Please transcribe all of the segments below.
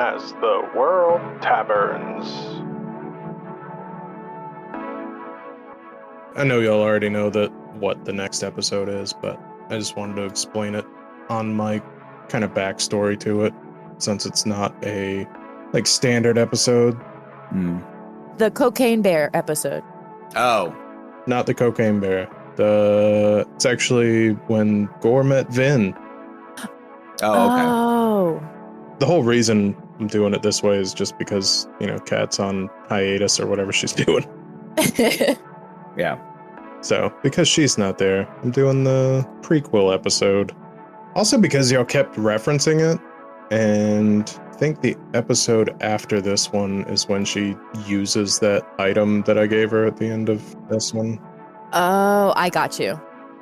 as the World Taverns. I know y'all already know what the next episode is, but I just wanted to explain it on my kind of backstory to it, since it's not a standard episode. The Cocaine Bear episode. Oh. Not the Cocaine Bear. It's actually when Gore met Vyn. Oh, okay. Oh. The whole reason I'm doing it this way is just because, Kat's on hiatus or whatever she's doing. Yeah. So, because she's not there, I'm doing the prequel episode. Also because y'all kept referencing it, and I think the episode after this one is when she uses that item that I gave her at the end of this one. Oh, I got you.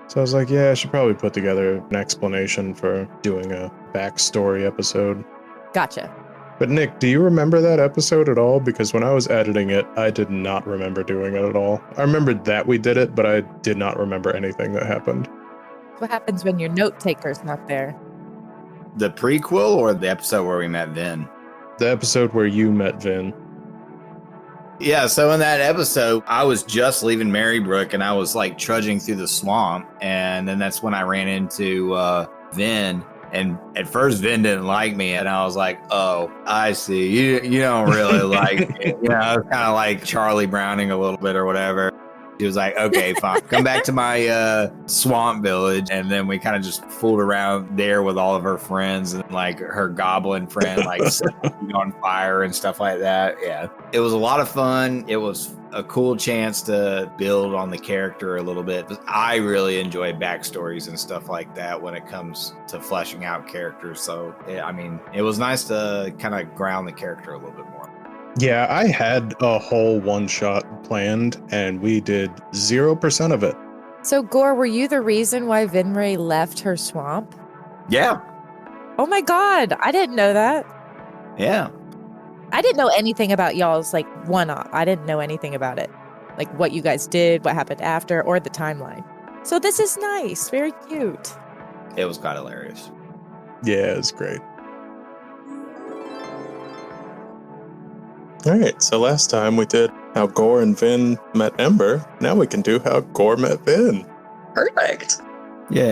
So I was like, yeah, I should probably put together an explanation for doing a backstory episode. Gotcha. But Nick, do you remember that episode at all? Because when I was editing it, I did not remember doing it at all. I remembered that we did it, but I did not remember anything that happened. What happens when your note taker's not there? The prequel or the episode where we met Vyn? The episode where you met Vyn. Yeah, so in that episode, I was just leaving Marybrook and I was trudging through the swamp. And then that's when I ran into Vyn. And at first, Vyn didn't like me. And I was like, oh, I see. You don't really like me. It's kind of like Charlie Browning a little bit or whatever. He was like, okay, fine. Come back to my swamp village. And then we kind of just fooled around there with all of her friends and her goblin friend, setting on fire and stuff like that. Yeah. It was a lot of fun. It was a cool chance to build on the character a little bit. I really enjoy backstories and stuff like that when it comes to fleshing out characters. So, it was nice to kind of ground the character a little bit more. Yeah, I had a whole one-shot planned, and we did 0% of it. So, Gore, were you the reason why Vynrae left her swamp? Yeah. Oh my god, I didn't know that. Yeah. I didn't know anything about y'all's one-off. I didn't know anything about it. What you guys did, what happened after, or the timeline. So this is nice. Very cute. It was quite hilarious. Yeah, it was great. Alright, so last time we did how Gore and Vyn met Ember. Now we can do how Gore met Vyn. Perfect. Yeah.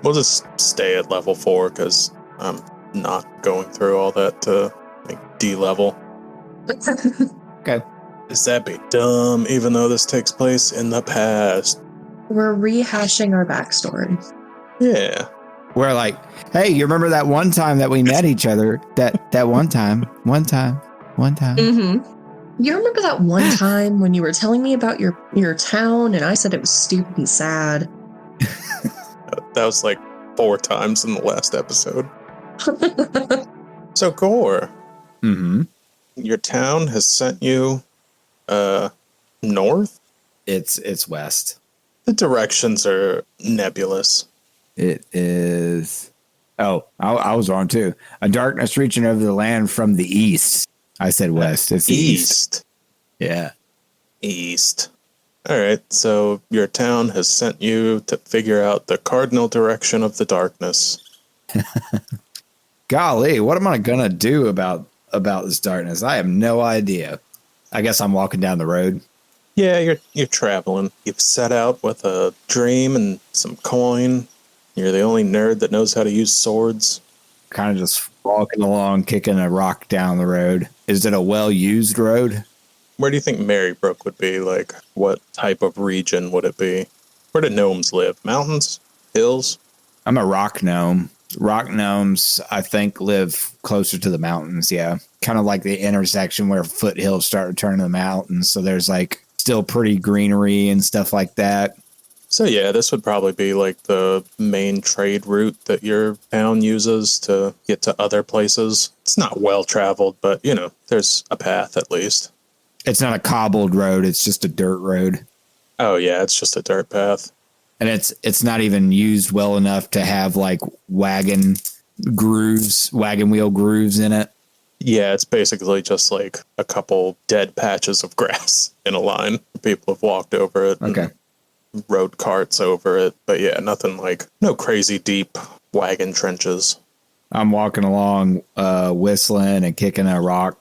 We'll just stay at level 4 because I'm not going through all that to D-level. Okay. Does that be dumb, even though this takes place in the past? We're rehashing our backstory. Yeah. We're hey, you remember that one time that we met each other? That one time. Mm-hmm. You remember that one time when you were telling me about your town and I said it was stupid and sad? That was 4 times in the last episode. So Gore. Mm-hmm. Your town has sent you north? It's west. The directions are nebulous. It is. Oh, I was wrong too. A darkness reaching over the land from the east. I said west. It's east. Yeah. East. All right. So your town has sent you to figure out the cardinal direction of the darkness. Golly, what am I gonna do about this darkness? I have no idea. I guess I'm walking down the road. Yeah, you're traveling. You've set out with a dream and some coin. You're the only nerd that knows how to use swords. Kind of just walking along, kicking a rock down the road. Is it a well-used road? Where do you think Marybrook would be? What type of region would it be? Where do gnomes live? Mountains? Hills? I'm a rock gnome. Rock gnomes, I think, live closer to the mountains, yeah. Kind of like the intersection where foothills start to turn to the mountains. So there's still pretty greenery and stuff like that. So yeah, this would probably be the main trade route that your town uses to get to other places. It's not well traveled, but there's a path at least. It's not a cobbled road, it's just a dirt road. Oh yeah, it's just a dirt path. And it's not even used well enough to have wagon wheel grooves in it. Yeah, it's basically just a couple dead patches of grass in a line. People have walked over it. Okay. Rode carts over it, but yeah, nothing no crazy deep wagon trenches. I'm walking along, whistling and kicking a rock.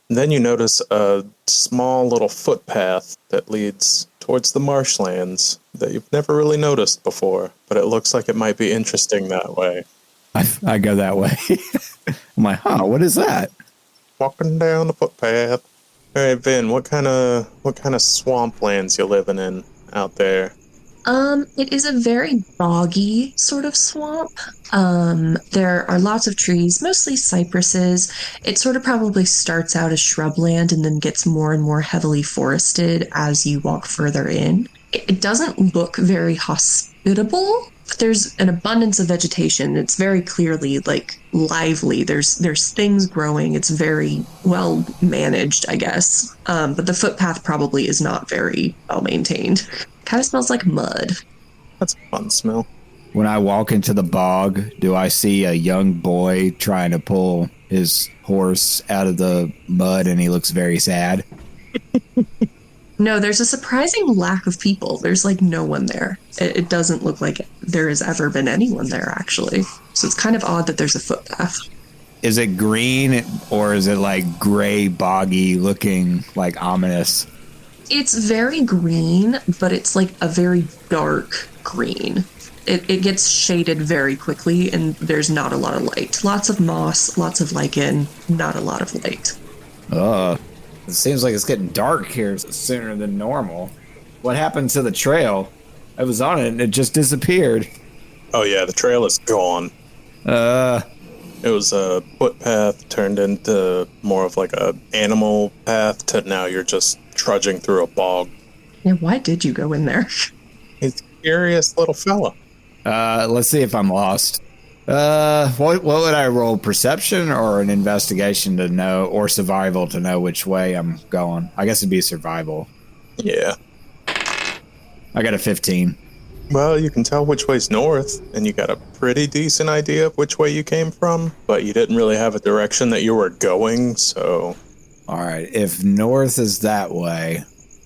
Then you notice a small little footpath that leads towards the marshlands that you've never really noticed before, but it looks like it might be interesting that way. I go that way. I'm like, what is that? Walking down the footpath. All right, Vin, what kind of swamplands you living in out there? It is a very boggy sort of swamp. There are lots of trees, mostly cypresses. It sort of probably starts out as shrubland and then gets more and more heavily forested as you walk further in. It doesn't look very hospitable. There's an abundance of vegetation. It's very clearly like lively. There's things growing. It's very well managed, I guess. But the footpath probably is not very well maintained. Kind of smells like mud. That's a fun smell. When I walk into the bog, do I see a young boy trying to pull his horse out of the mud and he looks very sad? No, there's a surprising lack of people. There's like no one there. It doesn't look like there has ever been anyone there, actually. So it's kind of odd that there's a footpath. Is it green or is it like gray, boggy looking, like ominous? It's very green, but it's like a very dark green. It gets shaded very quickly, and there's not a lot of light. Lots of moss, lots of lichen, not a lot of light. It seems like it's getting dark here sooner than normal. What happened to the trail? I was on it and it just disappeared. Oh yeah, the trail is gone. It was a footpath turned into more of like a animal path to now you're just trudging through a bog. Yeah, why did you go in there? He's a curious little fella. Let's see if I'm lost. What would I roll? Perception or an investigation to know, or survival to know which way I'm going? I guess it'd be survival. Yeah. I got a 15. Well, you can tell which way's north, and you got a pretty decent idea of which way you came from, but you didn't really have a direction that you were going, so... Alright, if north is that way...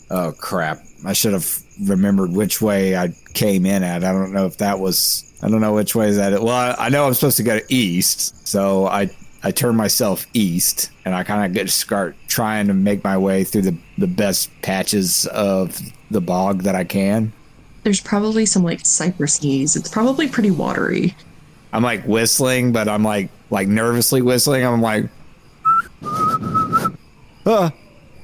Oh, crap. I should have remembered which way I came in at. I don't know if that was... I don't know which way is that. Well, I know I'm supposed to go east, so I turn myself east, and I kind of start trying to make my way through the best patches of the bog that I can. There's probably some like cypress knees. It's probably pretty watery. I'm like whistling, but I'm like nervously whistling. I'm like,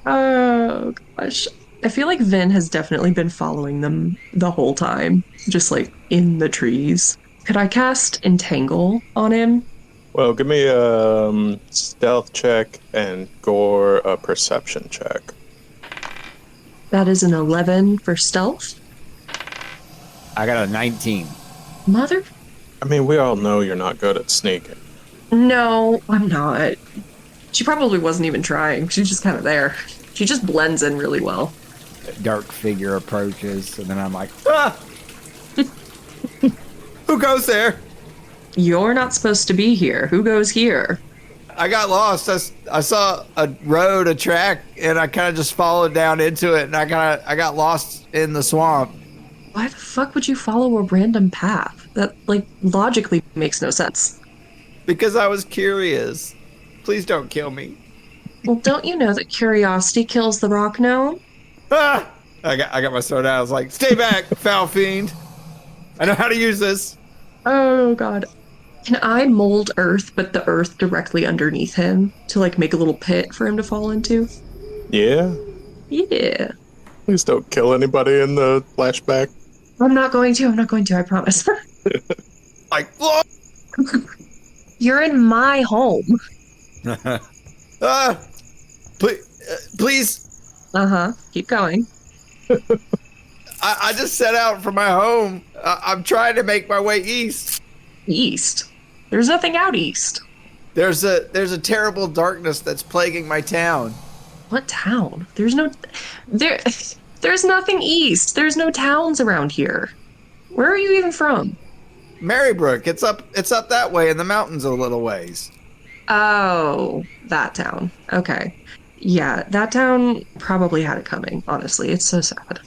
Oh gosh. I feel like Vin has definitely been following them the whole time, just like in the trees. Could I cast Entangle on him? Well, give me a stealth check and Gore a perception check. That is an 11 for stealth. I got a 19. Mother? I mean, we all know you're not good at sneaking. No, I'm not. She probably wasn't even trying. She's just kind of there. She just blends in really well. A dark figure approaches, and then I'm like, Who goes there? You're not supposed to be here. Who goes here? I got lost. I saw a road, a track, and I kind of just followed down into it, and I got lost in the swamp. Why the fuck would you follow a random path? That, like, logically makes no sense. Because I was curious. Please don't kill me. Well, don't you know that curiosity kills the rock gnome? I got my sword out. I was like, stay back, foul fiend. I know how to use this. Oh, God. Can I mold earth, but the earth directly underneath him to, like, make a little pit for him to fall into? Yeah? Yeah. Please don't kill anybody in the flashback. I'm not going to, I promise. Like, whoa! You're in my home. Please. Keep going. I just set out from my home. I'm trying to make my way east. East? There's nothing out east. There's a terrible darkness that's plaguing my town. What town? There's nothing east. There's no towns around here. Where are you even from? Marybrook. It's up that way in the mountains a little ways. Oh, that town. Okay. Yeah, that town probably had it coming, honestly. It's so sad.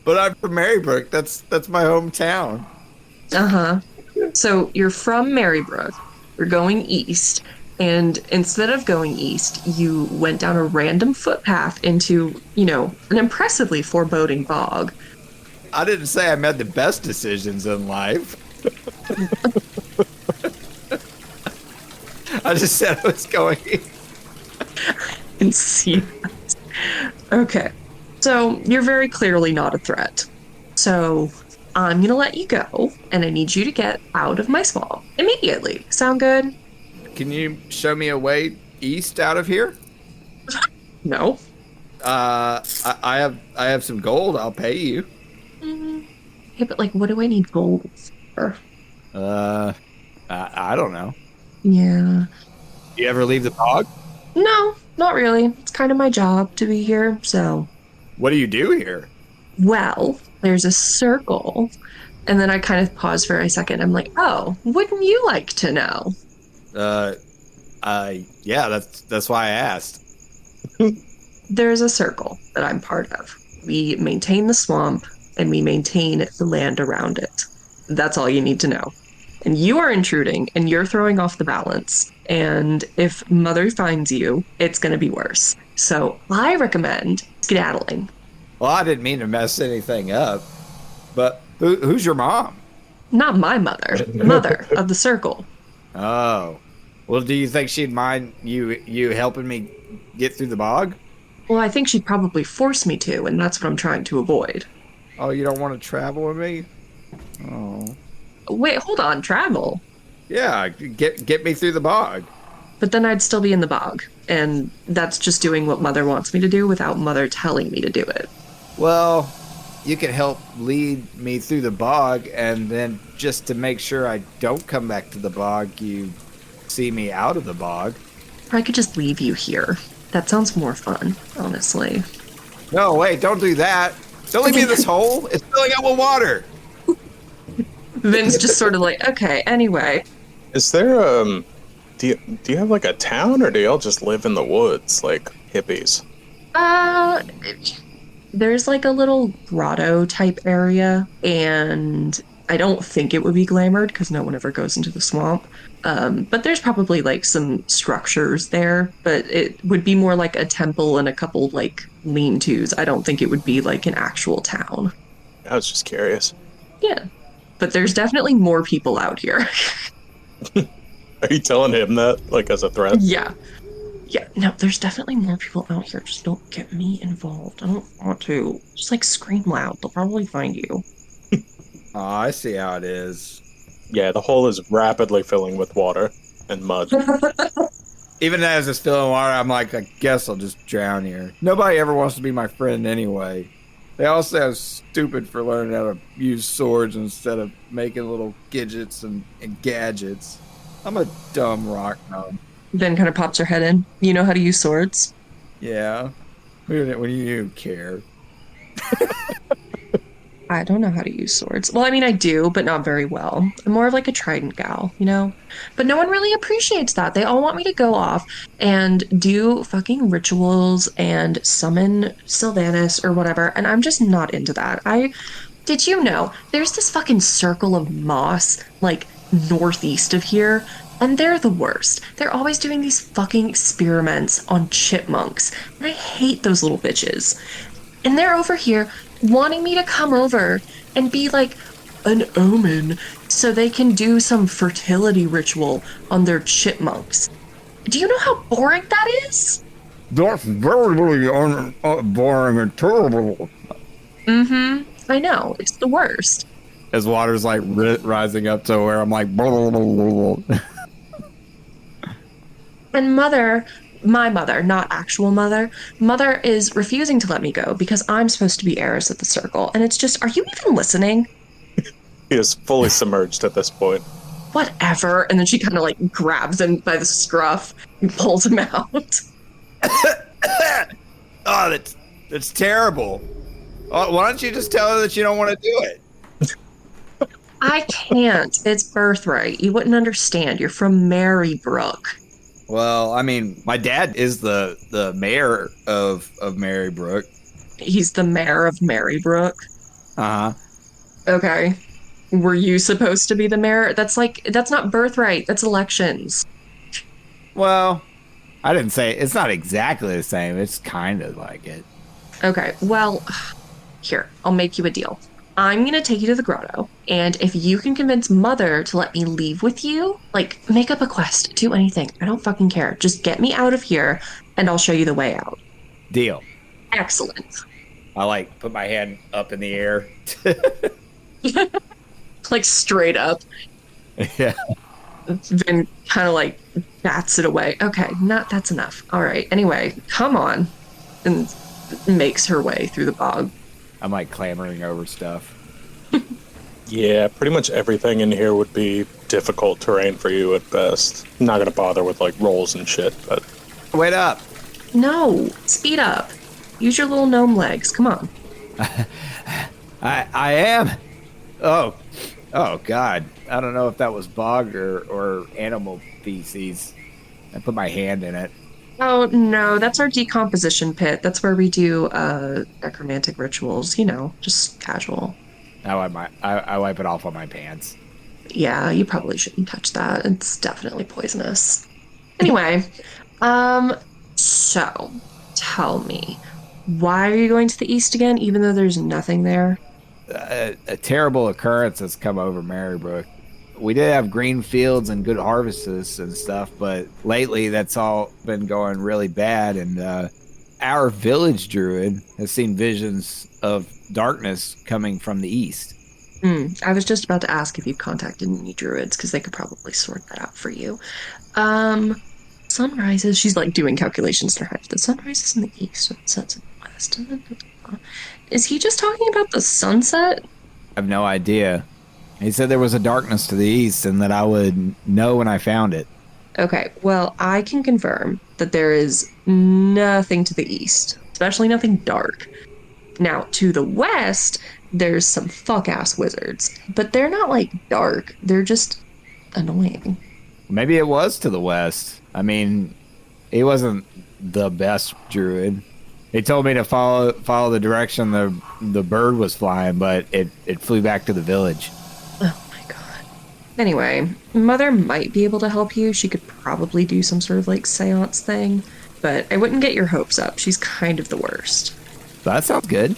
But I'm from Marybrook. That's my hometown. So you're from Marybrook. You're going east. And instead of going east, you went down a random footpath into, an impressively foreboding bog. I didn't say I made the best decisions in life. I just said I was going east. I can see that. Okay. So you're very clearly not a threat. So I'm going to let you go, and I need you to get out of my swamp immediately. Sound good? Can you show me a way east out of here? No. I have some gold. I'll pay you. Yeah, but what do I need gold for? I don't know. Yeah. You ever leave the bog? No, not really. It's kind of my job to be here, so. What do you do here? Well, there's a circle. And then I kind of pause for a second. I'm like, oh, wouldn't you like to know? Yeah, that's why I asked. There's a circle that I'm part of. We maintain the swamp and we maintain the land around it. That's all you need to know. And you are intruding and you're throwing off the balance. And if Mother finds you, it's going to be worse. So I recommend skedaddling. Well, I didn't mean to mess anything up, but who's your mom? Not my mother, the mother of the circle. Oh. Well, do you think she'd mind you helping me get through the bog? Well, I think she'd probably force me to, and that's what I'm trying to avoid. Oh, you don't want to travel with me? Oh. Wait, hold on, travel? Yeah, get me through the bog. But then I'd still be in the bog, and that's just doing what Mother wants me to do without Mother telling me to do it. Well, you can help lead me through the bog, and then just to make sure I don't come back to the bog, you see me out of the bog. Or I could just leave you here. That sounds more fun, honestly. No, wait, don't do that. Don't leave me in this hole. It's filling up with water. Vin's just sort of like, okay, anyway. Is there, do you have a town, or do y'all just live in the woods like hippies? There's a little grotto type area, and I don't think it would be glamored because no one ever goes into the swamp. But there's probably some structures there, but it would be more like a temple and a couple lean-tos. I don't think it would be an actual town. I was just curious. Yeah. But there's definitely more people out here. Are you telling him that, as a threat? Yeah. Yeah, no, there's definitely more people out here. Just don't get me involved. I don't want to. Just scream loud. They'll probably find you. Oh, I see how it is. Yeah, the hole is rapidly filling with water and mud. Even as it's filling water, I'm like, I guess I'll just drown here. Nobody ever wants to be my friend anyway. They all say I'm stupid for learning how to use swords instead of making little gadgets and gadgets. I'm a dumb rock gnome. Then kind of pops her head in. You know how to use swords? Yeah. When you care. I don't know how to use swords. Well, I mean, I do, but not very well. I'm more of a trident gal, But no one really appreciates that. They all want me to go off and do fucking rituals and summon Sylvanas or whatever, and I'm just not into that. Did you know there's this fucking circle of moss, northeast of here, and they're the worst. They're always doing these fucking experiments on chipmunks, and I hate those little bitches. And they're over here wanting me to come over and be an omen so they can do some fertility ritual on their chipmunks. Do you know how boring that is? That's very, really boring and terrible. I know. It's the worst. As water's rising up to where I'm like, blah, blah, blah, blah. And my mother, not actual mother is refusing to let me go because I'm supposed to be heiress at the circle. And it's just, are you even listening? He is fully submerged at this point. Whatever. And then she kind of grabs him by the scruff and pulls him out. Oh, that's terrible. Oh, why don't you just tell her that you don't want to do it? I can't. It's birthright. You wouldn't understand. You're from Marybrook. Well, I mean, my dad is the mayor of Marybrook. He's the mayor of Marybrook? Uh-huh. Okay. Were you supposed to be the mayor? That's not birthright. That's elections. Well, I didn't say it's not exactly the same. It's kind of like it. Okay, well, here, I'll make you a deal. I'm going to take you to the grotto, and if you can convince Mother to let me leave with you, like, make up a quest, do anything. I don't fucking care. Just get me out of here, and I'll show you the way out. Deal. Excellent. I put my hand up in the air. Like, straight up. Yeah. Vin kind of bats it away. Okay, that's enough. All right, anyway, come on. And makes her way through the bog. I'm clamoring over stuff. Yeah, pretty much everything in here would be difficult terrain for you at best. I'm not gonna bother with rolls and shit, but Wait up. No, speed up. Use your little gnome legs. Come on. I am. Oh God. I don't know if that was bog or animal feces. I put my hand in it. Oh, no, that's our decomposition pit. That's where we do necromantic rituals, just casual. I wipe it off on my pants. Yeah, you probably shouldn't touch that. It's definitely poisonous. Anyway, so tell me, why are you going to the east again, even though there's nothing there? A terrible occurrence has come over Marybrook. We did have green fields and good harvests and stuff, but lately that's all been going really bad. And our village druid has seen visions of darkness coming from the east. I was just about to ask if you contacted any druids, because they could probably sort that out for you. Sunrises, she's doing calculations in her head. The sun rises in the east and sets in the west. Is he just talking about the sunset? I have no idea. He said there was a darkness to the east and that I would know when I found it. Okay, well, I can confirm that there is nothing to the east, especially nothing dark. Now, to the west, there's some fuck-ass wizards, but they're not, dark. They're just annoying. Maybe it was to the west. I mean, he wasn't the best druid. He told me to follow the direction the bird was flying, but it flew back to the village. Oh my god. Anyway, Mother might be able to help you. She could probably do some sort of seance thing, but I wouldn't get your hopes up. She's kind of the worst. That sounds good.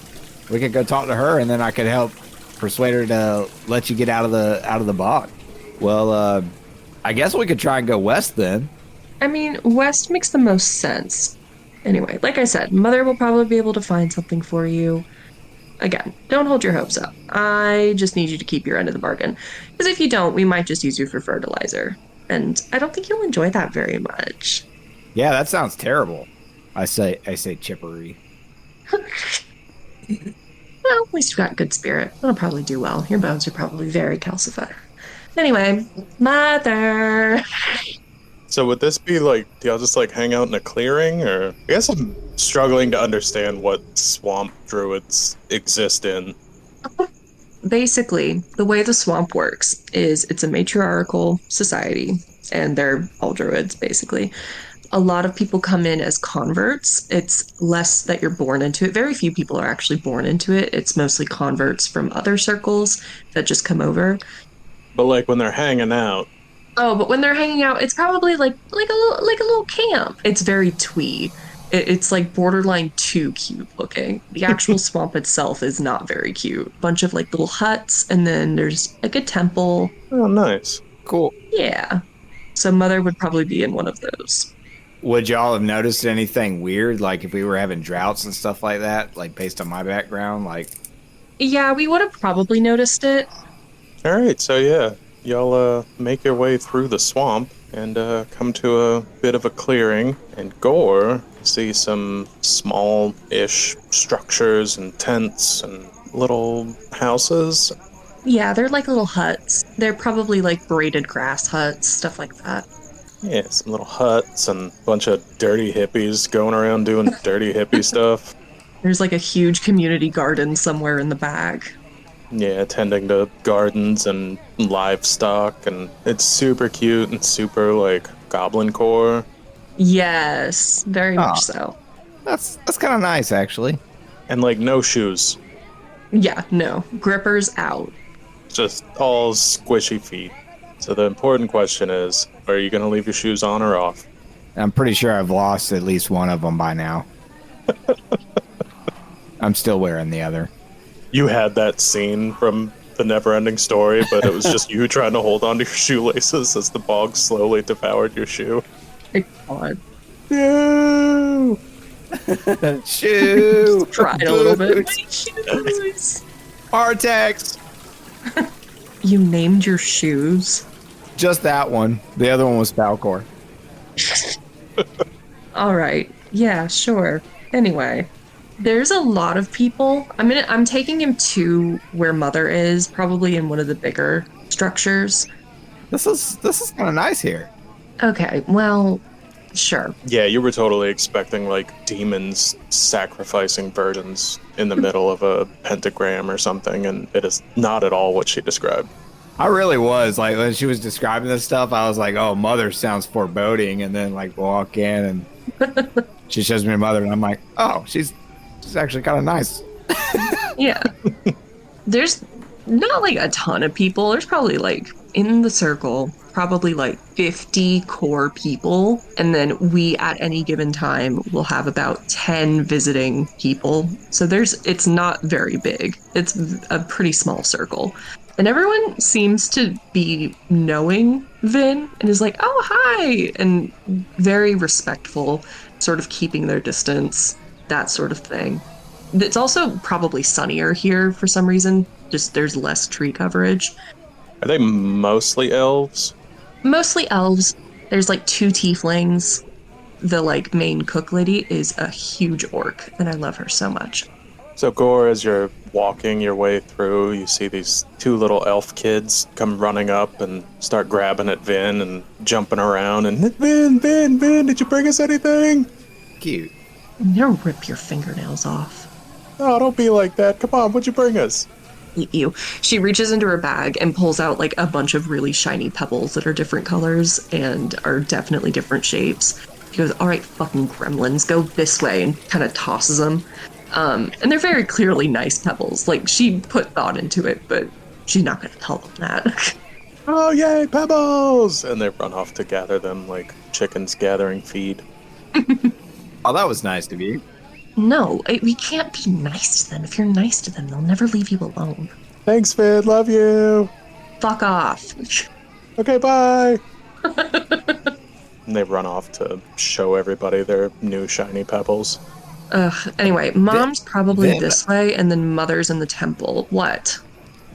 We could go talk to her, and then I could help persuade her to let you get out of the bog. Well, I guess we could try and go west then. I mean, west makes the most sense. Anyway, like I said, Mother will probably be able to find something for you. Again, don't hold your hopes up. I just need you to keep your end of the bargain. Because if you don't, we might just use you for fertilizer. And I don't think you'll enjoy that very much. Yeah, that sounds terrible. I say chippery. Well, at least you got good spirit. That'll probably do well. Your bones are probably very calcified. Anyway, Mother. So would this be do y'all just hang out in a clearing, or I guess I'm struggling to understand what swamp druids exist in. Basically, the way the swamp works is it's a matriarchal society, and they're all druids, basically. A lot of people come in as converts. It's less that you're born into it. Very few people are actually born into it. It's mostly converts from other circles that just come over. But when they're hanging out. Oh, but when they're hanging out, it's probably like a little camp. It's very twee. It's borderline too cute looking. The actual swamp itself is not very cute. Bunch of little huts, and then there's a temple. Oh, nice. Cool. Yeah. So Mother would probably be in one of those. Would y'all have noticed anything weird, if we were having droughts and stuff like that, based on my background, Yeah, we would have probably noticed it. All right, so yeah, y'all make your way through the swamp and come to a bit of a clearing, and Gore see some small-ish structures and tents and little houses. Yeah, they're little huts. They're probably braided grass huts, stuff like that. Yeah, some little huts and a bunch of dirty hippies going around doing dirty hippie stuff. There's a huge community garden somewhere in the back. Yeah, tending to gardens and livestock, and it's super cute and super goblin core. Yes, very much so. That's kind of nice, actually. And no shoes. Yeah, no. Grippers out. just all squishy feet. So the important question is, are you going to leave your shoes on or off? I'm pretty sure I've lost at least one of them by now. I'm still wearing the other. You had that scene from the Never-Ending Story, but it was just you trying to hold onto your shoelaces as the bog slowly devoured your shoe. God. No! Shoe! Tried a little bit. My shoes. Artax! You named your shoes? Just that one. The other one was Falcor. All right. Yeah, sure. Anyway, there's a lot of people. I'm taking him to where Mother is, probably in one of the bigger structures. This is kind of nice here. Okay, well, sure. Yeah, you were totally expecting, like, demons sacrificing virgins in the middle of a pentagram or something, and it is not at all what she described. I really was. Like, when she was describing this stuff, I was like, oh, Mother sounds foreboding. And then, like, walk in and she shows me her mother, and I'm like, oh, she's actually kind of nice. Yeah. There's not, like, a ton of people. There's probably, like, in the circle, probably, like, 50 core people. And then we, at any given time, will have about 10 visiting people. So it's not very big. It's a pretty small circle. And everyone seems to be knowing Vin and is like, oh, hi, and very respectful, sort of keeping their distance, that sort of thing. It's also probably sunnier here for some reason, just there's less tree coverage. Are they mostly elves? Mostly elves. There's like 2 tieflings. The like main cook lady is a huge orc, and I love her so much. So, Gore, as you're walking your way through, you see these 2 little elf kids come running up and start grabbing at Vin and jumping around. And, Vin, did you bring us anything? Cute. I'm gonna rip your fingernails off. Oh, don't be like that. Come on, what'd you bring us? You. She reaches into her bag and pulls out like a bunch of really shiny pebbles that are different colors and are definitely different shapes. She goes, all right, fucking gremlins, go this way, and kind of tosses them. And they're very clearly nice pebbles. Like, she put thought into it, but she's not going to tell them that. Oh, yay, pebbles! And they run off to gather them like chickens gathering feed. Oh, that was nice of you. No, we can't be nice to them. If you're nice to them, they'll never leave you alone. Thanks, Vin, love you! Fuck off. Okay, bye! And they run off to show everybody their new shiny pebbles. Anyway, Mom's probably Vin. this way, and then Mother's in the temple. What?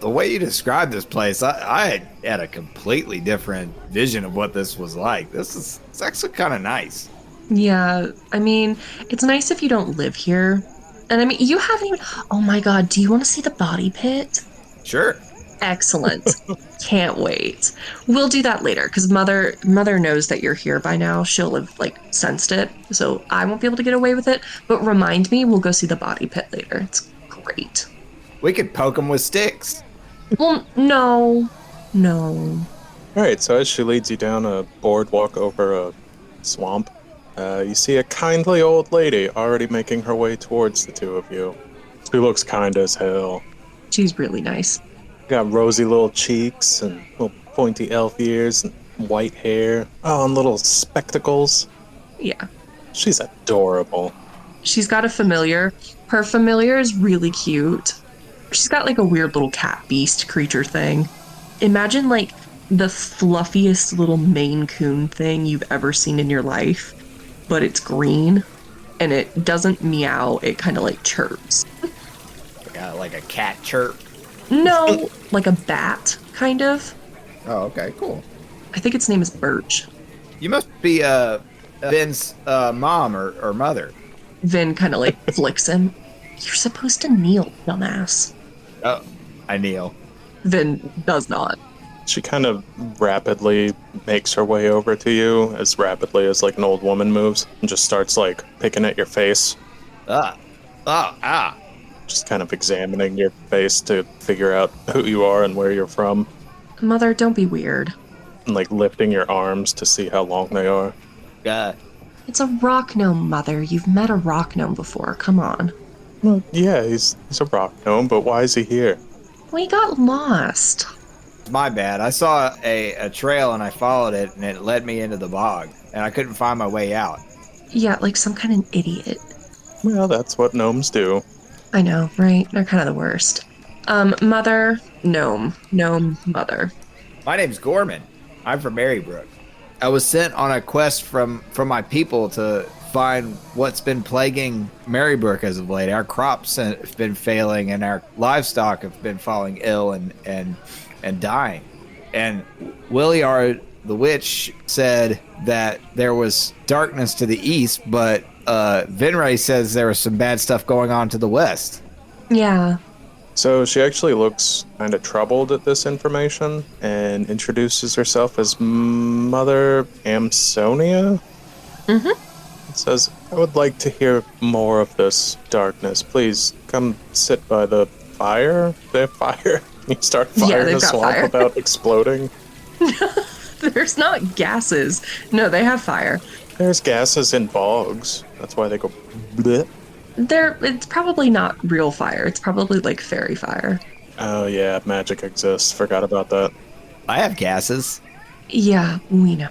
The way you described this place, I had a completely different vision of what this was like. It's actually kind of nice. Yeah, I mean, it's nice if you don't live here. And I mean, you haven't even... Oh my god, do you want to see the body pit? Sure. Excellent. Can't wait. We'll do that later, because Mother knows that you're here by now. She'll have, like, sensed it, so I won't be able to get away with it. But remind me, we'll go see the body pit later. It's great. We could poke them with sticks. Well, no. Alright, so as she leads you down a boardwalk over a swamp, you see a kindly old lady already making her way towards the 2 of you. She looks kind as hell. She's really nice. Got rosy little cheeks and little pointy elf ears and white hair. Oh, and little spectacles. Yeah. She's adorable. She's got a familiar. Her familiar is really cute. She's got like a weird little cat beast creature thing. Imagine like the fluffiest little Maine Coon thing you've ever seen in your life, but it's green and it doesn't meow, it kind of like chirps. Like a cat chirp. No, like a bat, kind of. Oh, okay, cool. I think its name is Birch. You must be Vin's mom or mother. Vin kind of like flicks him. You're supposed to kneel, dumbass. Oh, I kneel. Vin does not. She kind of rapidly makes her way over to you, as rapidly as like an old woman moves, and just starts like picking at your face. Ah. Just kind of examining your face to figure out who you are and where you're from. Mother, don't be weird. And like lifting your arms to see how long they are. It's a rock gnome, Mother. You've met a rock gnome before. Come on. Well, yeah, he's a rock gnome, but why is he here? We got lost. My bad. I saw a trail and I followed it and it led me into the bog and I couldn't find my way out. Yeah, like some kind of idiot. Well, that's what gnomes do. I know, right? They're kind of the worst. Mother, gnome. Gnome, mother. My name's Gorman. I'm from Marybrook. I was sent on a quest from my people to find what's been plaguing Marybrook as of late. Our crops have been failing and our livestock have been falling ill and dying. And Williard the witch said that there was darkness to the east, but Vynrae says there was some bad stuff going on to the west. Yeah. So she actually looks kind of troubled at this information and introduces herself as Mother Amsonia. Mm-hmm. It says, I would like to hear more of this darkness. Please come sit by the fire. They have fire. You start fire in the swamp fire. Without exploding. There's not gases. No, they have fire. There's gases in bogs. That's why they go bleh. It's probably not real fire. It's probably like fairy fire. Oh yeah, magic exists. Forgot about that. I have gases. Yeah, we know.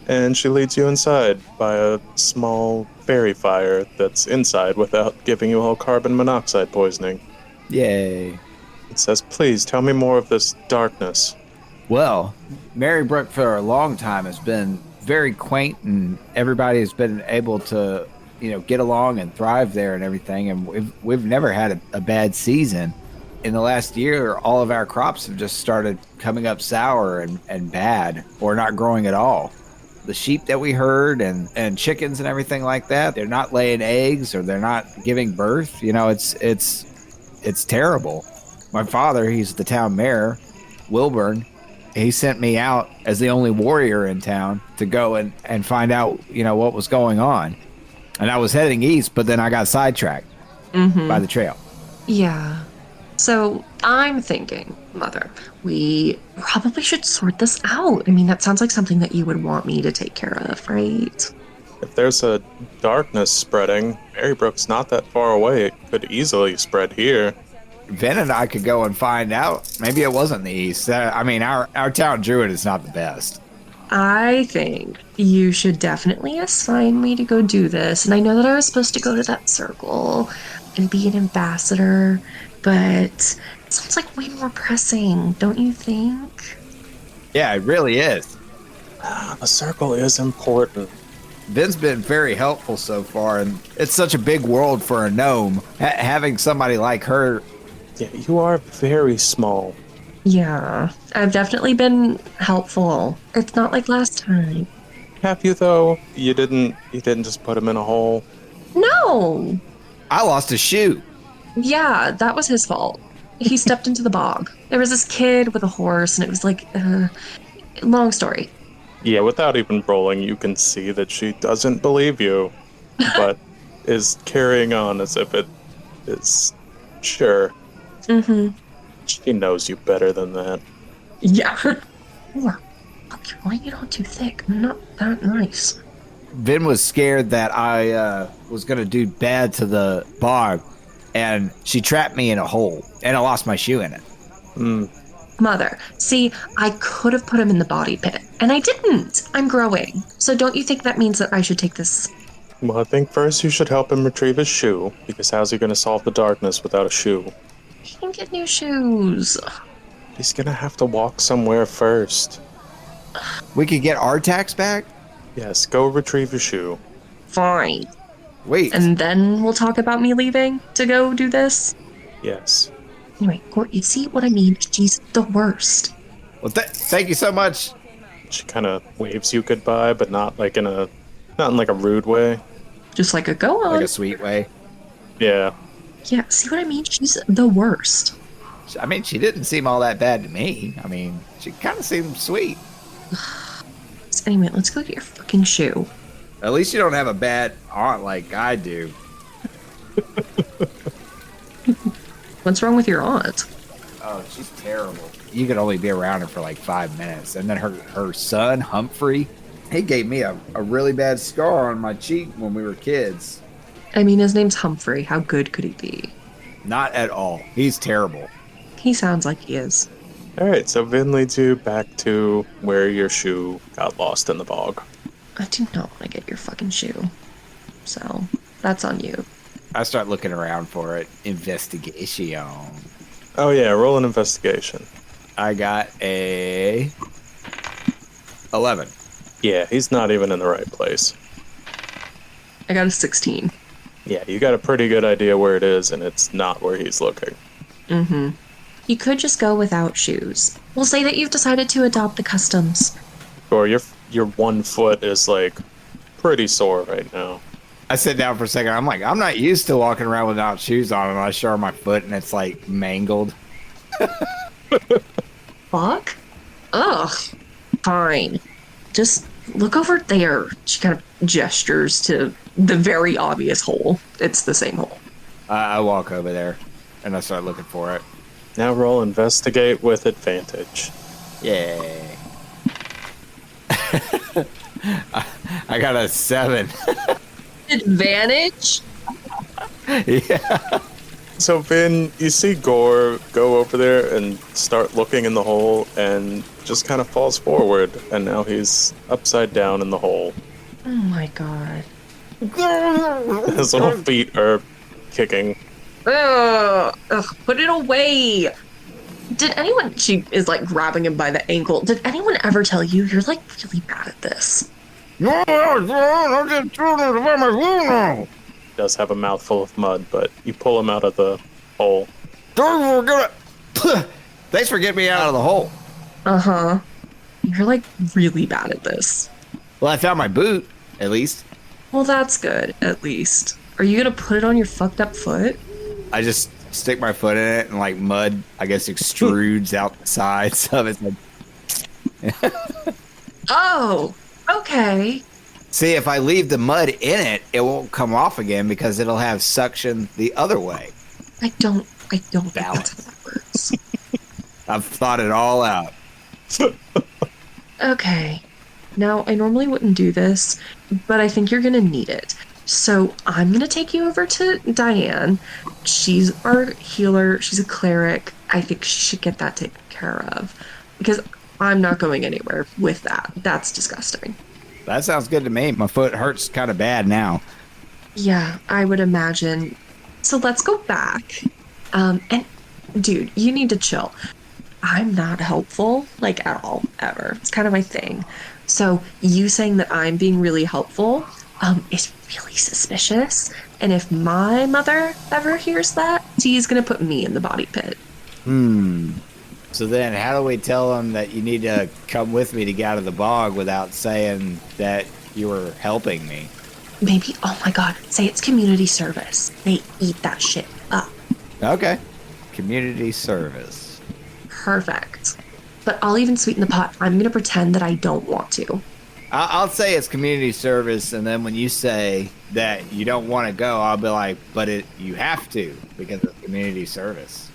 And she leads you inside by a small fairy fire that's inside without giving you all carbon monoxide poisoning. Yay. It says, please tell me more of this darkness. Well, Marybrook for a long time has been very quaint and everybody has been able to, get along and thrive there and everything. And we've never had a bad season. In the last year, all of our crops have just started coming up sour and bad or not growing at all. The sheep that we herd and chickens and everything like that, they're not laying eggs or they're not giving birth. It's terrible. My father, he's the town mayor, Wilburn. He sent me out as the only warrior in town to go and find out, what was going on. And I was heading east, but then I got sidetracked by the trail. Yeah. So I'm thinking, Mother, we probably should sort this out. I mean, that sounds like something that you would want me to take care of, right? If there's a darkness spreading, Marybrook's not that far away. It could easily spread here. Vin and I could go and find out. Maybe it wasn't the east. Our town druid is not the best. I think you should definitely assign me to go do this. And I know that I was supposed to go to that circle and be an ambassador, but it sounds like way more pressing, don't you think? Yeah, it really is. The circle is important. Vin's been very helpful so far, and it's such a big world for a gnome. Having somebody like her. Yeah, you are very small. Yeah, I've definitely been helpful. It's not like last time. Have you, though? You didn't just put him in a hole? No! I lost a shoe. Yeah, that was his fault. He stepped into the bog. There was this kid with a horse, and it was like, long story. Yeah, without even rolling, you can see that she doesn't believe you, but is carrying on as if it is sure. Mm-hmm. She knows you better than that. Yeah. Look, you're laying it on too thick. I'm not that nice. Vin was scared that I was going to do bad to the bog, and she trapped me in a hole, and I lost my shoe in it. Mother, see, I could have put him in the body pit, and I didn't. I'm growing. So don't you think that means that I should take this? Well, I think first you should help him retrieve his shoe, because how's he going to solve the darkness without a shoe? He can get new shoes. He's going to have to walk somewhere first. We could get Artax back? Yes, go retrieve your shoe. Fine. Wait. And then we'll talk about me leaving to go do this? Yes. Anyway, Gore, you see what I mean? She's the worst. Well, thank you so much. She kind of waves you goodbye, but not in a rude way. Just like a go on. Like a sweet way. Yeah. Yeah, see what I mean? She's the worst. I mean, she didn't seem all that bad to me. I mean, she kind of seemed sweet. So anyway, let's go get your fucking shoe. At least you don't have a bad aunt like I do. What's wrong with your aunt? Oh, she's terrible. You could only be around her for like 5 minutes. And then her son, Humphrey, he gave me a really bad scar on my cheek when we were kids. I mean, his name's Humphrey. How good could he be? Not at all. He's terrible. He sounds like he is. All right, so Vin leads you back to where your shoe got lost in the bog. I do not want to get your fucking shoe. So, that's on you. I start looking around for it. Investigation. Oh yeah, roll an investigation. I got a 11. Yeah, he's not even in the right place. I got a 16. Yeah, you got a pretty good idea where it is, and it's not where he's looking. Mm-hmm. You could just go without shoes. We'll say that you've decided to adopt the customs. Or your 1 foot is like pretty sore right now. I sit down for a second. I'm like, I'm not used to walking around without shoes on, and I show her my foot, and it's like mangled. Fuck? Ugh. Fine. Just look over there. She kind of gestures to the very obvious hole. It's the same hole. I walk over there, and I start looking for it. Now roll investigate with advantage. Yay. I got a 7. Advantage? Yeah. So Vin, you see Gore go over there and start looking in the hole and just kind of falls forward, and now he's upside down in the hole. Oh my god. His little feet are kicking. Ugh, put it away. Did anyone, she is like grabbing him by the ankle. Did anyone ever tell you you're like really bad at this? Does have a mouthful of mud, but you pull him out of the hole. Thanks for getting me out of the hole. Uh-huh. You're like really bad at this. Well, I found my boot, at least. Well, that's good, at least. Are you gonna put it on your fucked up foot? I just stick my foot in it, and like mud, I guess, extrudes out the sides of it. Oh, okay. See, if I leave the mud in it, it won't come off again because it'll have suction the other way. I don't think that's how that works. I've thought it all out. Okay. Now, I normally wouldn't do this, but I think you're gonna need it. So I'm gonna take you over to Diane. She's our healer. She's a cleric. I think she should get that taken care of. Because I'm not going anywhere with that. That's disgusting. That sounds good to me. My foot hurts kind of bad now. Yeah, I would imagine. So let's go back. And dude, you need to chill. I'm not helpful, like at all, ever. It's kind of my thing. So you saying that I'm being really helpful is really suspicious. And if my mother ever hears that, she's gonna put me in the body pit. So then how do we tell them that you need to come with me to get out of the bog without saying that you were helping me? Maybe, oh my god, say it's community service. They eat that shit up. Okay. Community service. Perfect. But I'll even sweeten the pot. I'm gonna pretend that I don't want to. I'll say it's community service, and then when you say that you don't want to go, I'll be like, but you have to because of community service.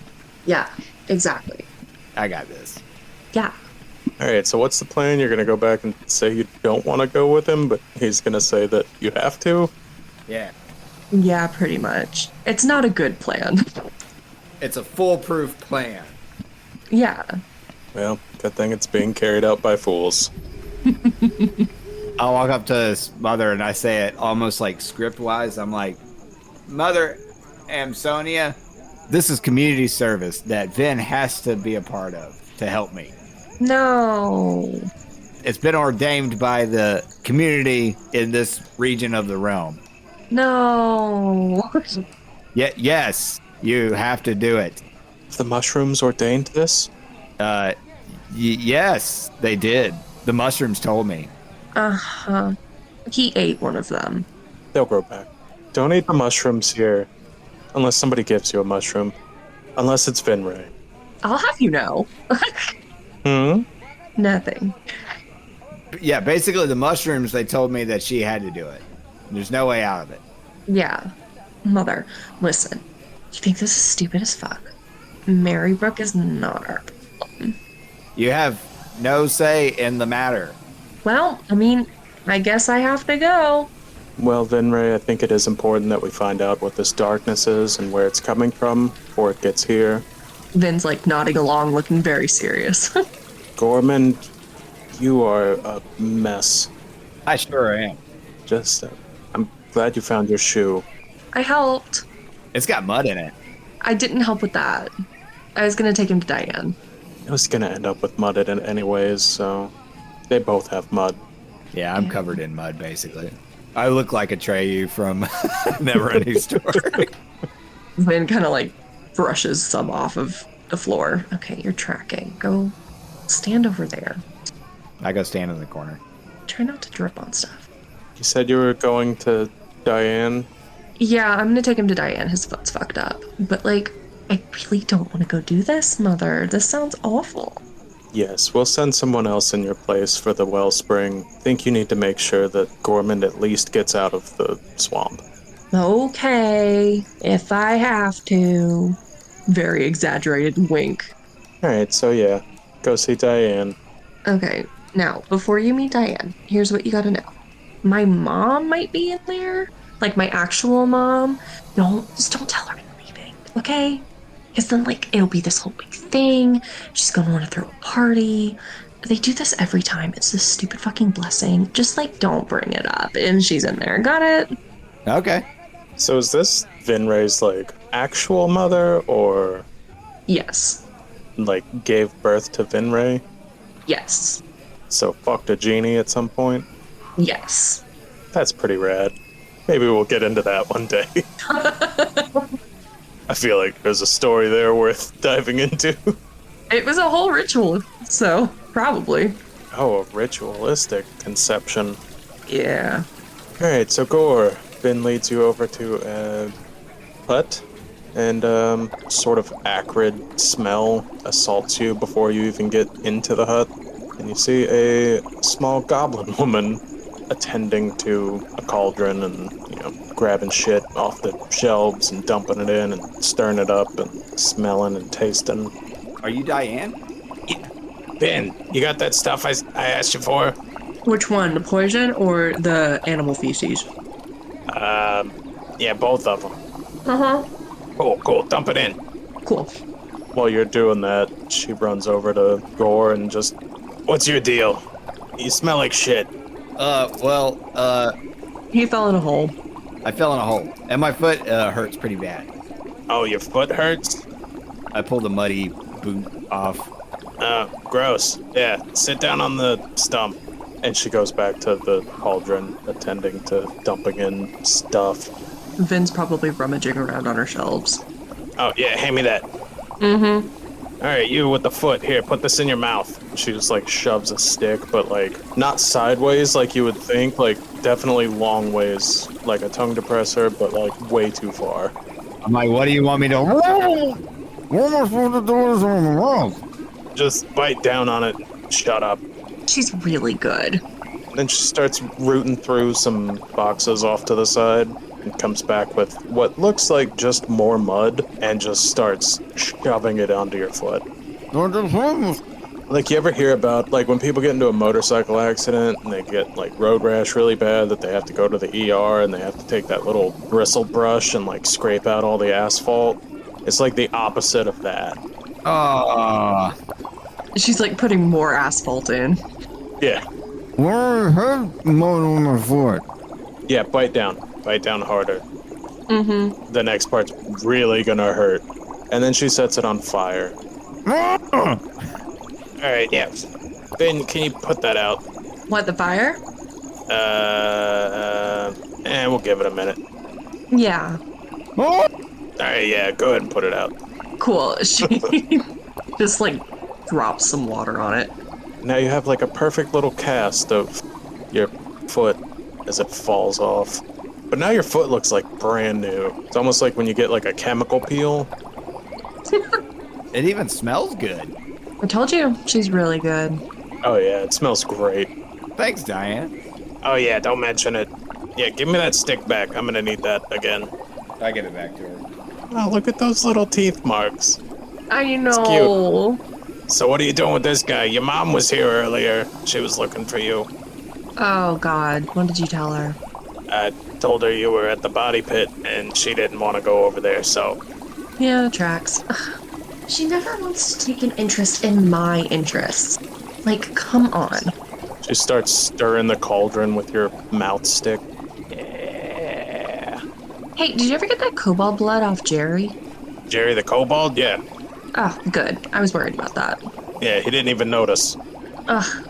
Yeah, exactly. I got this. Yeah. All right, so what's the plan? You're going to go back and say you don't want to go with him, but he's going to say that you have to? Yeah. Yeah, pretty much. It's not a good plan. It's a foolproof plan. Yeah. Well, good thing it's being carried out by fools. I'll walk up to his mother and I say it almost like script-wise. I'm like, Mother Amsonia, this is community service that Vin has to be a part of to help me. No. It's been ordained by the community in this region of the realm. No. Yes, you have to do it. The mushrooms ordained this? Yes, they did. The mushrooms told me. Uh-huh. He ate one of them. They'll grow back. Don't eat the mushrooms here. Unless somebody gives you a mushroom. Unless it's Vynrae. I'll have you know. Nothing. Yeah, basically the mushrooms, they told me that she had to do it. There's no way out of it. Yeah. Mother, listen. You think this is stupid as fuck? Marybrook is not our problem. You have no say in the matter. Well, I mean, I guess I have to go. Well, Vynrae, I think it is important that we find out what this darkness is and where it's coming from before it gets here. Vin's like nodding along, looking very serious. Gorman, you are a mess. I sure am. I'm glad you found your shoe. I helped. It's got mud in it. I didn't help with that. I was going to take him to Diane. It was gonna end up with mud in it anyways, so they both have mud. Yeah, I'm covered in mud, basically. I look like Atreyu from Neverending Story. Vin kind of like brushes some off of the floor. Okay, you're tracking. Go stand over there. I go stand in the corner. Try not to drip on stuff. You said you were going to Diane? Yeah, I'm gonna take him to Diane. His foot's fucked up. But like, I really don't want to go do this, Mother. This sounds awful. Yes, we'll send someone else in your place for the wellspring. Think you need to make sure that Gorman at least gets out of the swamp. Okay, if I have to. Very exaggerated wink. Alright, so yeah, go see Diane. Okay, now, before you meet Diane, here's what you gotta know. My mom might be in there. Like, my actual mom. Just don't tell her I'm leaving, okay? Because then, like, it'll be this whole big thing. She's gonna want to throw a party. They do this every time. It's this stupid fucking blessing. Just, like, don't bring it up. And she's in there. Got it? Okay. So is this Vynrae's, like, actual mother, or, Yes. like, gave birth to Vynrae? Yes. So fucked a genie at some point? Yes. That's pretty rad. Maybe we'll get into that one day. I feel like there's a story there worth diving into. It was a whole ritual, so probably. Oh, a ritualistic conception. Yeah. Alright, so Gore, Vin leads you over to a hut, and sort of acrid smell assaults you before you even get into the hut. And you see a small goblin woman attending to a cauldron and, grabbing shit off the shelves and dumping it in and stirring it up and smelling and tasting. Are you Diane? Yeah. Ben, you got that stuff I asked you for? Which one, the poison or the animal feces? Yeah, both of them. Uh-huh. Cool, dump it in. Cool. While you're doing that, she runs over to Gore and just, what's your deal? You smell like shit. He fell in a hole. I fell in a hole, and my foot hurts pretty bad. Oh, your foot hurts? I pulled a muddy boot off. Gross. Yeah, sit down on the stump. And she goes back to the cauldron, attending to dumping in stuff. Vin's probably rummaging around on her shelves. Oh, yeah, hand me that. Mm-hmm. All right, you with the foot. Here, put this in your mouth. She just, like, shoves a stick, but, like, not sideways like you would think. Like, definitely long ways, like a tongue depressor, but, like, way too far. I'm like, what do you want me to... What am I supposed to do with my mouth? Just bite down on it. Shut up. She's really good. Then she starts rooting through some boxes off to the side and comes back with what looks like just more mud and just starts shoving it onto your foot. Like, you ever hear about, like, when people get into a motorcycle accident and they get, like, road rash really bad that they have to go to the ER and they have to take that little bristle brush and, like, scrape out all the asphalt? It's like the opposite of that. She's, like, putting more asphalt in. Yeah. Why have mud on my foot? Yeah, bite down. Bite down harder. Mm-hmm. The next part's really gonna hurt. And then she sets it on fire. Alright, yeah. Ben, can you put that out? What, the fire? We'll give it a minute. Yeah. Alright, yeah, go ahead and put it out. Cool. She just, like, drops some water on it. Now you have, like, a perfect little cast of your foot as it falls off. But now your foot looks, like, brand new. It's almost like when you get, like, a chemical peel. It even smells good. I told you, she's really good. Oh, yeah, it smells great. Thanks, Diane. Oh, yeah, don't mention it. Yeah, give me that stick back. I'm gonna need that again. I give it back to her. Oh, look at those little teeth marks. I know. So what are you doing with this guy? Your mom was here earlier. She was looking for you. Oh, God. What did you tell her? told her you were at the body pit, and she didn't want to go over there, so... Yeah, tracks. Ugh. She never wants to take an interest in my interests. Like, come on. She starts stirring the cauldron with your mouth stick. Yeah. Hey, did you ever get that kobold blood off Jerry? Jerry the Kobold? Yeah. Oh, good. I was worried about that. Yeah, he didn't even notice. Ugh.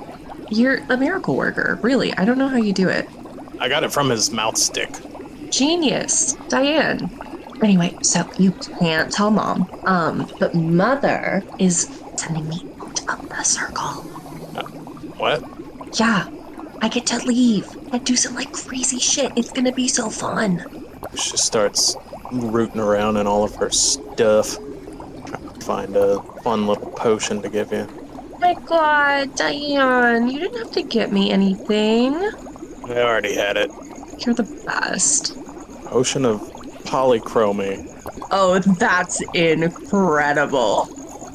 You're a miracle worker. Really, I don't know how you do it. I got it from his mouth stick. Genius. Diane. Anyway, so you can't tell Mom. But Mother is sending me out of the circle. What? Yeah, I get to leave and do some like crazy shit. It's gonna be so fun. She starts rooting around in all of her stuff, trying to find a fun little potion to give you. My God, Diane, you didn't have to get me anything. I already had it. You're the best. Potion of polychromy. Oh, that's incredible.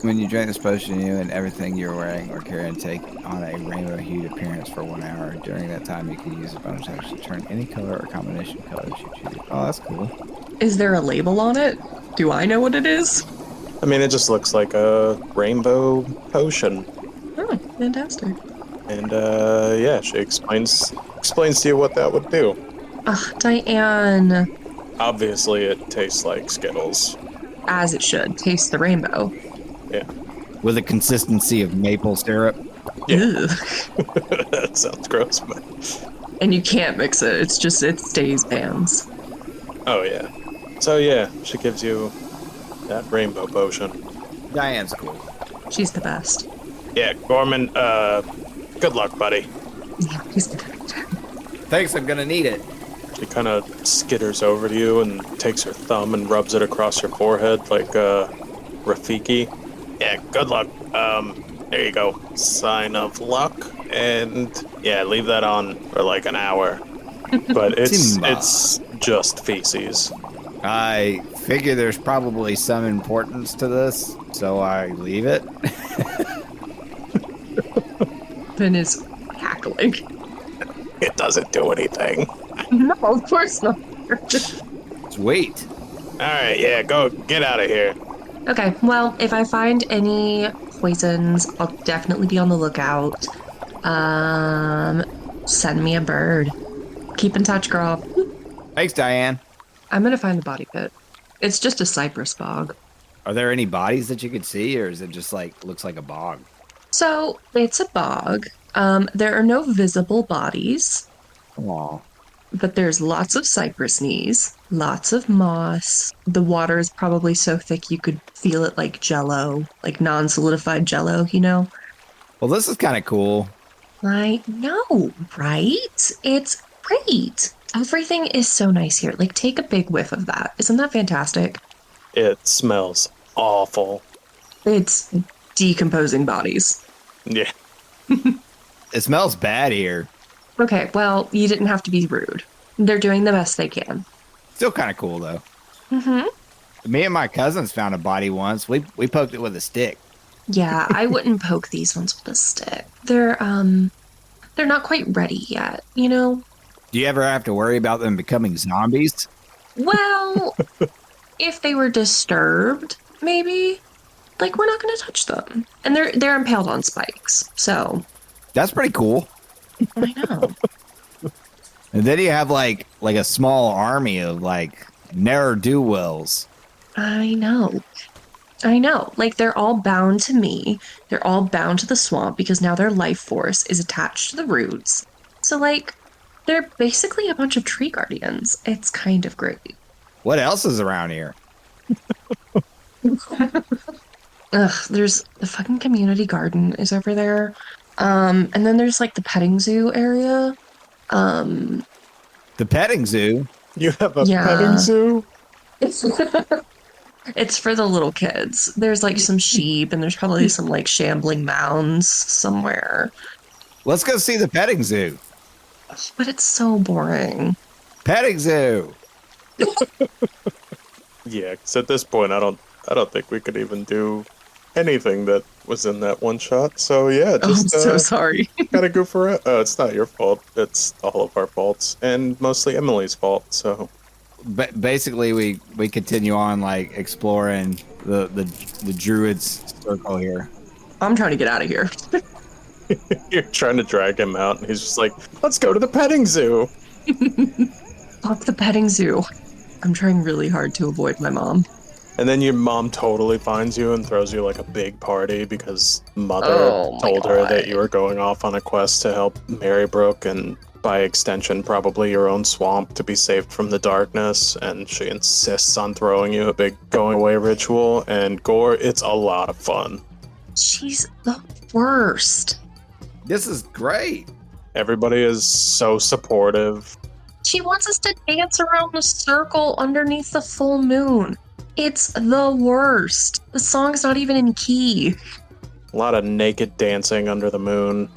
When you drink this potion, you and everything you're wearing or carrying take on a rainbow-hued appearance for 1 hour. During that time, you can use a bonus action to turn any color or combination of colors you choose. Oh, that's cool. Is there a label on it? Do I know what it is? I mean, it just looks like a rainbow potion. Oh, fantastic. And, yeah, she explains to you what that would do. Ugh, Diane. Obviously, it tastes like Skittles. As it should. Taste the rainbow. Yeah. With a consistency of maple syrup. Yeah. Ugh. That sounds gross, but... And you can't mix it. It's just, it stays bands. Oh, yeah. So, yeah, she gives you that rainbow potion. Diane's cool. She's the best. Yeah, Gorman, good luck, buddy. Yeah, he's the best. Thanks, I'm gonna need it. She kind of skitters over to you and takes her thumb and rubs it across your forehead like Rafiki. Yeah, good luck. There you go. Sign of luck. And, yeah, leave that on for like an hour. But Simba. it's just feces. I figure there's probably some importance to this, so I leave it. Ben is cackling. It doesn't do anything. No, of course not. Sweet. Alright, yeah, go get out of here. Okay, well, if I find any poisons, I'll definitely be on the lookout. Send me a bird. Keep in touch, girl. Thanks, Diane. I'm gonna find the body pit. It's just a cypress bog. Are there any bodies that you could see, or is it just like looks like a bog? So, it's a bog. There are no visible bodies, Aw. but there's lots of cypress knees, lots of moss. The water is probably so thick you could feel it like jello, like non-solidified jello, you know? Well, this is kind of cool. I know, right? It's great. Everything is so nice here. Like, take a big whiff of that. Isn't that fantastic? It smells awful. It's decomposing bodies. Yeah. It smells bad here. Okay, well, you didn't have to be rude. They're doing the best they can. Still kind of cool, though. Mm-hmm. Me and my cousins found a body once. We poked it with a stick. Yeah, I wouldn't poke these ones with a stick. They're not quite ready yet, you know? Do you ever have to worry about them becoming zombies? Well, if they were disturbed, maybe. Like, we're not going to touch them. And they're impaled on spikes, so... That's pretty cool. I know. And then you have like a small army of like ne'er-do-wells. I know. Like, they're all bound to me. They're all bound to the swamp because now their life force is attached to the roots. So, like, they're basically a bunch of tree guardians. It's kind of great. What else is around here? Ugh, there's the fucking community garden is over there. And then there's, like, the petting zoo area. The petting zoo? You have a Yeah. petting zoo? It's for the little kids. There's, like, some sheep, and there's probably some, like, shambling mounds somewhere. Let's go see the petting zoo. But it's so boring. Petting zoo. Yeah, because at this point, I don't think we could even do anything that was in that one shot. So yeah, Oh, I'm just so sorry. gotta go for it. Oh, it's not your fault. It's all of our faults, and mostly Emily's fault. So Basically, we continue on like exploring the druids circle here. I'm trying to get out of here. you're trying to drag him out, and he's just like, "Let's go to the petting zoo." Fuck the petting zoo. I'm trying really hard to avoid my mom. And then your mom totally finds you and throws you like a big party because Mother Oh my told her that God. you were going off on a quest to help Marybrook and by extension probably your own swamp to be saved from the darkness, and she insists on throwing you a big going away ritual. And Gore, it's a lot of fun. She's the worst. This is great. Everybody is so supportive. She wants us to dance around the circle underneath the full moon. It's the worst. The song's not even in key. A lot of naked dancing under the moon.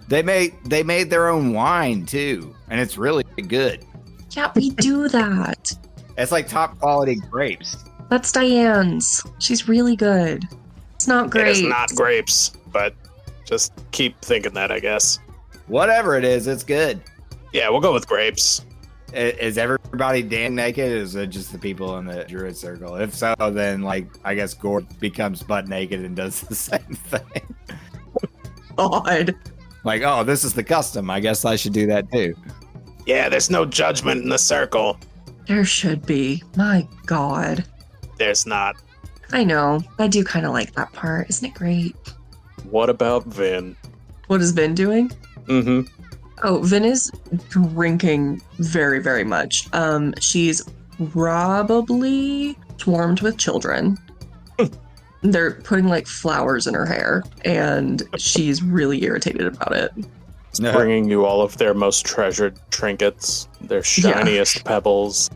They made their own wine too, and it's really good. Yeah, we do that. It's like top quality grapes. That's Diane's. She's really good. It's not great. It is not grapes, but just keep thinking that, I guess. Whatever it is, it's good. Yeah, we'll go with grapes. Is everybody damn naked? Or is it just the people in the druid circle? If so, then like I guess Gore becomes butt naked and does the same thing. God. Like, oh, this is the custom. I guess I should do that too. Yeah, there's no judgment in the circle. There should be. My God. There's not. I know. I do kind of like that part. Isn't it great? What about Vin? What has Vin doing? Mm-hmm. Oh, Vin is drinking very, very much. She's probably swarmed with children. They're putting like flowers in her hair, and she's really irritated about it. Bringing you all of their most treasured trinkets, their shiniest pebbles.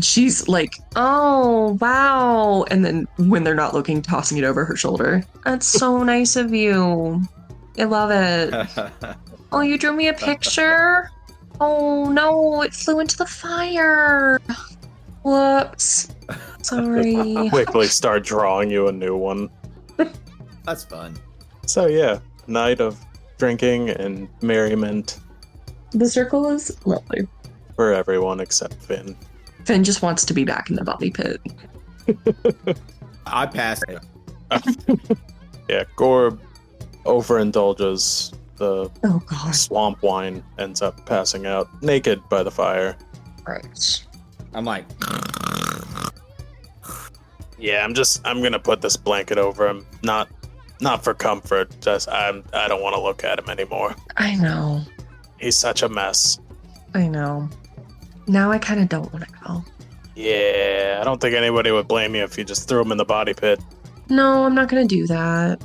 She's like, oh, wow. And then when they're not looking, tossing it over her shoulder. That's so nice of you. I love it. Oh, you drew me a picture? Oh, no, it flew into the fire. Whoops. Sorry. Quickly start drawing you a new one. That's fun. So yeah, night of drinking and merriment The circle is lovely. for everyone except Vin. Finn just wants to be back in the body pit. I passed it. Yeah, Gore overindulges. The Oh, God. swamp wine ends up passing out naked by the fire. Right. I'm like, Yeah, I'm gonna put this blanket over him. Not for comfort, just I don't want to look at him anymore. I know. He's such a mess. I know. Now I kind of don't want to go. Yeah, I don't think anybody would blame you if you just threw him in the body pit. No, I'm not going to do that.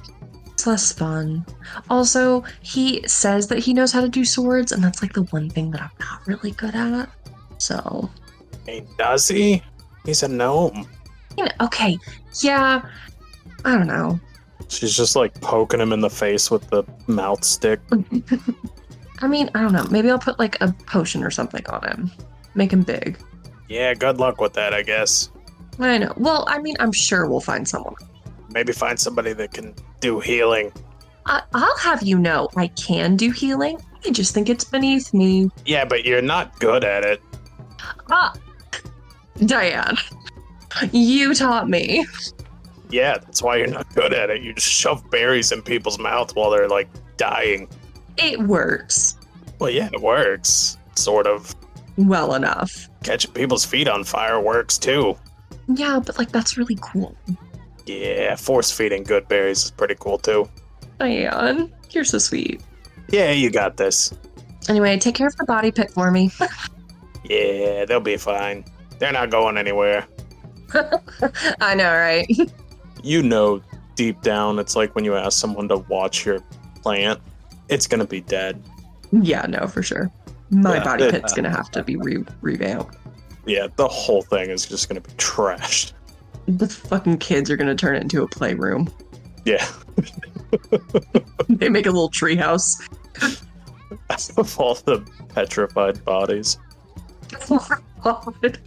It's less fun. Also, he says that he knows how to do swords, and that's like the one thing that I'm not really good at. So, Hey, does he? He's a gnome. okay, yeah, I don't know. She's just like poking him in the face with the mouth stick. I mean, I don't know. Maybe I'll put like a potion or something on him. Make him big. Yeah, good luck with that, I guess. I know. Well, I mean, I'm sure we'll find someone. Maybe find somebody that can do healing. I'll have you know, I can do healing. I just think it's beneath me. Yeah, but you're not good at it. Diane, you taught me. Yeah, that's why you're not good at it. You just shove berries in people's mouth while they're like dying. It works. Well, yeah, it works. Sort of. Well enough. Catching people's feet on fire works too. Yeah, but like that's really cool. Yeah, force feeding good berries is pretty cool too. Diane, you're so sweet. Yeah, you got this. Anyway, take care of the body pit for me. Yeah, they'll be fine. They're not going anywhere. I know, right? You know, deep down, it's like when you ask someone to watch your plant, it's gonna be dead. Yeah, no, for sure. My Yeah. body pit's gonna have to be revamped. Yeah, the whole thing is just gonna be trashed. The fucking kids are gonna turn it into a playroom. Yeah. They make a little treehouse. Of all the petrified bodies. God.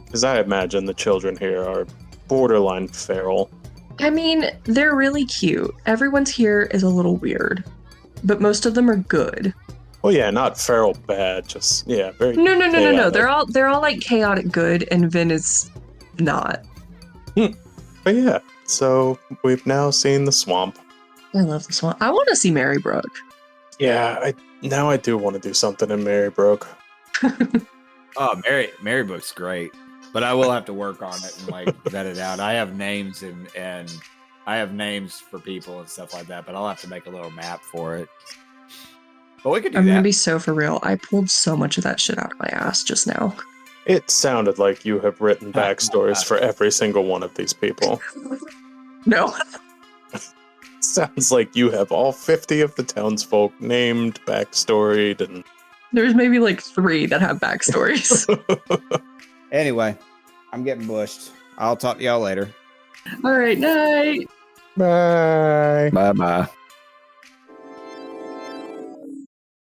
Because I imagine the children here are borderline feral. I mean, they're really cute. Everyone's here is a little weird, but most of them are good. Well, yeah, not feral bad, just very. No. chaotic. They're all like chaotic good, and Vyn is not. But yeah, so we've now seen the swamp. I love this one. I want to see Marybrook. Yeah, I do want to do something in Marybrook. Oh, Marybook's great, but I will have to work on it and like vet it out. I have names and I have names for people and stuff like that, but I'll have to make a little map for it. But we could do I'm that. gonna be so for real. I pulled so much of that shit out of my ass just now. It sounded like you have written backstories for every single one of these people. No. Sounds like you have all 50 of the townsfolk named, backstoried, and... There's maybe like 3 that have backstories. Anyway, I'm getting bushed. I'll talk to y'all later. All right, night. Bye. Bye-bye.